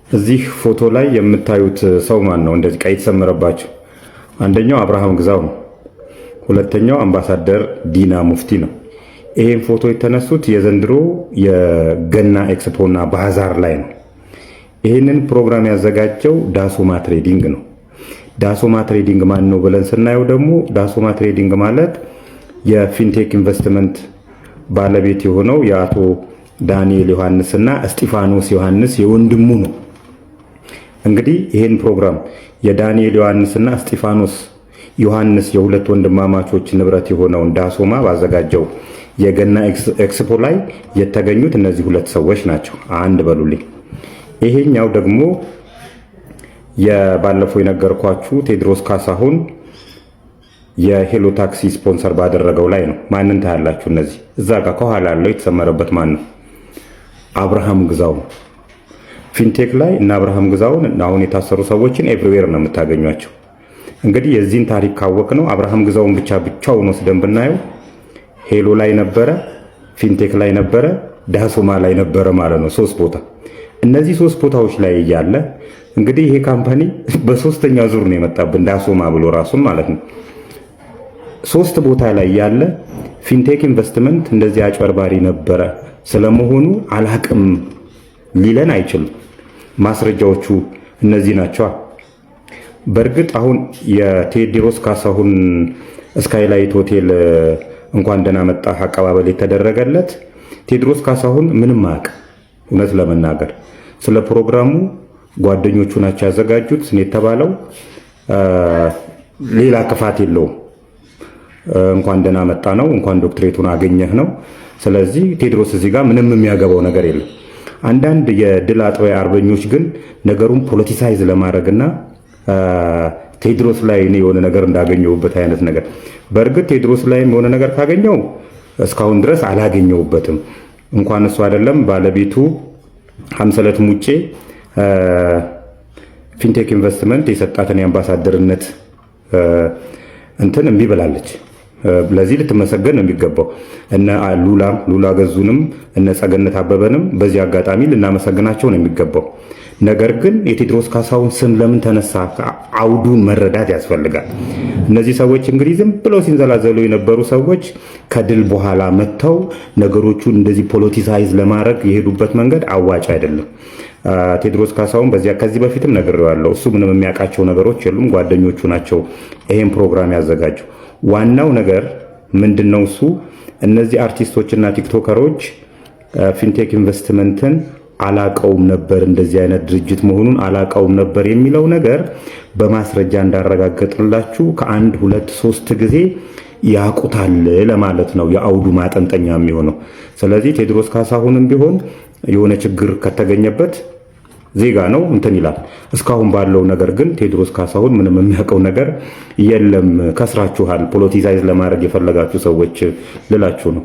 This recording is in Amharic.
እዚህ ፎቶ ላይ የምታዩት ሰው ማን ነው? እንደዚህ ቀይ የተሰመረባቸው አንደኛው አብርሃም ግዛው ነው። ሁለተኛው አምባሳደር ዲና ሙፍቲ ነው። ይሄን ፎቶ የተነሱት የዘንድሮ የገና ኤክስፖና ባዛር ላይ ነው። ይህንን ፕሮግራም ያዘጋጀው ዳሶማ ትሬዲንግ ነው። ዳሶማ ትሬዲንግ ማን ነው ብለን ስናየው ደግሞ ዳሶማ ትሬዲንግ ማለት የፊንቴክ ኢንቨስትመንት ባለቤት የሆነው የአቶ ዳንኤል ዮሐንስና እስጢፋኖስ ዮሐንስ የወንድሙ ነው። እንግዲህ ይሄን ፕሮግራም የዳንኤል ዮሐንስና እስጢፋኖስ ዮሐንስ የሁለት ወንድማማቾች ንብረት የሆነውን ዳሶማ ባዘጋጀው የገና ኤክስፖ ላይ የተገኙት እነዚህ ሁለት ሰዎች ናቸው። አንድ በሉልኝ። ይሄኛው ደግሞ የባለፈው የነገርኳችሁ ቴድሮስ ካሳሁን የሄሎ ታክሲ ስፖንሰር ባደረገው ላይ ነው። ማንን ታያላችሁ? እነዚህ እዛ ጋር ከኋላ ያለው የተሰመረበት ማን ነው? አብርሃም ግዛው። ፊንቴክ ላይ እና አብርሃም ግዛውን አሁን የታሰሩ ሰዎችን ኤቭሪዌር ነው የምታገኟቸው። እንግዲህ የዚህን ታሪክ ካወቅ ነው አብርሃም ግዛውን ብቻውን ወስደን ብናየው ሄሎ ላይ ነበረ፣ ፊንቴክ ላይ ነበረ፣ ዳሶማ ላይ ነበረ ማለት ነው። 3 ቦታ። እነዚህ 3 ቦታዎች ላይ እያለ እንግዲህ ይሄ ካምፓኒ በሶስተኛ ዙር ነው የመጣብን ዳሶማ ብሎ ራሱን ማለት ነው። 3 ቦታ ላይ ያለ ፊንቴክ ኢንቨስትመንት እንደዚህ አጭበርባሪ ነበረ ስለመሆኑ አላቅም ሊለን አይችልም። ማስረጃዎቹ እነዚህ ናቸው። በእርግጥ አሁን የቴዎድሮስ ካሳሁን ስካይላይት ሆቴል እንኳን ደህና መጣህ አቀባበል የተደረገለት ቴዎድሮስ ካሳሁን ምንም አያውቅ። እውነት ለመናገር ስለ ፕሮግራሙ ጓደኞቹ ናቸው ያዘጋጁት የተባለው ሌላ ክፋት የለውም። እንኳን ደህና መጣ ነው፣ እንኳን ዶክትሬቱን አገኘህ ነው። ስለዚህ ቴዎድሮስ እዚህ ጋር ምንም የሚያገባው ነገር የለም። አንዳንድ የድል አጥባይ አርበኞች ግን ነገሩን ፖለቲሳይዝ ለማድረግና ቴዎድሮስ ላይ እኔ የሆነ ነገር እንዳገኘውበት አይነት ነገር። በእርግጥ ቴዎድሮስ ላይም የሆነ ነገር ካገኘው እስካሁን ድረስ አላገኘውበትም። እንኳን እሱ አይደለም ባለቤቱ ሀምሰለት ሙጬ ፊንቴክ ኢንቨስትመንት የሰጣትን የአምባሳደርነት እንትን እምቢ ብላለች። ለዚህ ልትመሰገን ነው የሚገባው። እነ ሉላ ገዙንም እነ ጸገነት አበበንም በዚህ አጋጣሚ ልናመሰግናቸው ነው የሚገባው። ነገር ግን የቴዎድሮስ ካሳሁን ስም ለምን ተነሳ? አውዱን መረዳት ያስፈልጋል። እነዚህ ሰዎች እንግዲህ ዝም ብለው ሲንዘላዘሉ የነበሩ ሰዎች ከድል በኋላ መጥተው ነገሮቹን እንደዚህ ፖለቲሳይዝ ለማድረግ የሄዱበት መንገድ አዋጭ አይደለም። ቴዎድሮስ ካሳሁን ከዚህ በፊትም ነግሬዋለሁ። እሱ ምንም የሚያውቃቸው ነገሮች የሉም። ጓደኞቹ ናቸው ይሄን ፕሮግራም ያዘጋጁ። ዋናው ነገር ምንድነው? እሱ እነዚህ አርቲስቶችና ቲክቶከሮች ፊንቴክ ኢንቨስትመንትን አላቀውም ነበር፣ እንደዚህ አይነት ድርጅት መሆኑን አላቀውም ነበር የሚለው ነገር በማስረጃ እንዳረጋገጥላችሁ ከ1 2 3 ጊዜ ያቁታል ለማለት ነው የአውዱ ማጠንጠኛ የሚሆነው። ስለዚህ ቴዎድሮስ ካሳሁንም ቢሆን የሆነ ችግር ከተገኘበት ዜጋ ነው እንትን ይላል። እስካሁን ባለው ነገር ግን ቴዎድሮስ ካሳሁን ምንም የሚያውቀው ነገር የለም። ከስራችኋል፣ ፖለቲሳይዝ ለማድረግ የፈለጋችሁ ሰዎች ልላችሁ ነው።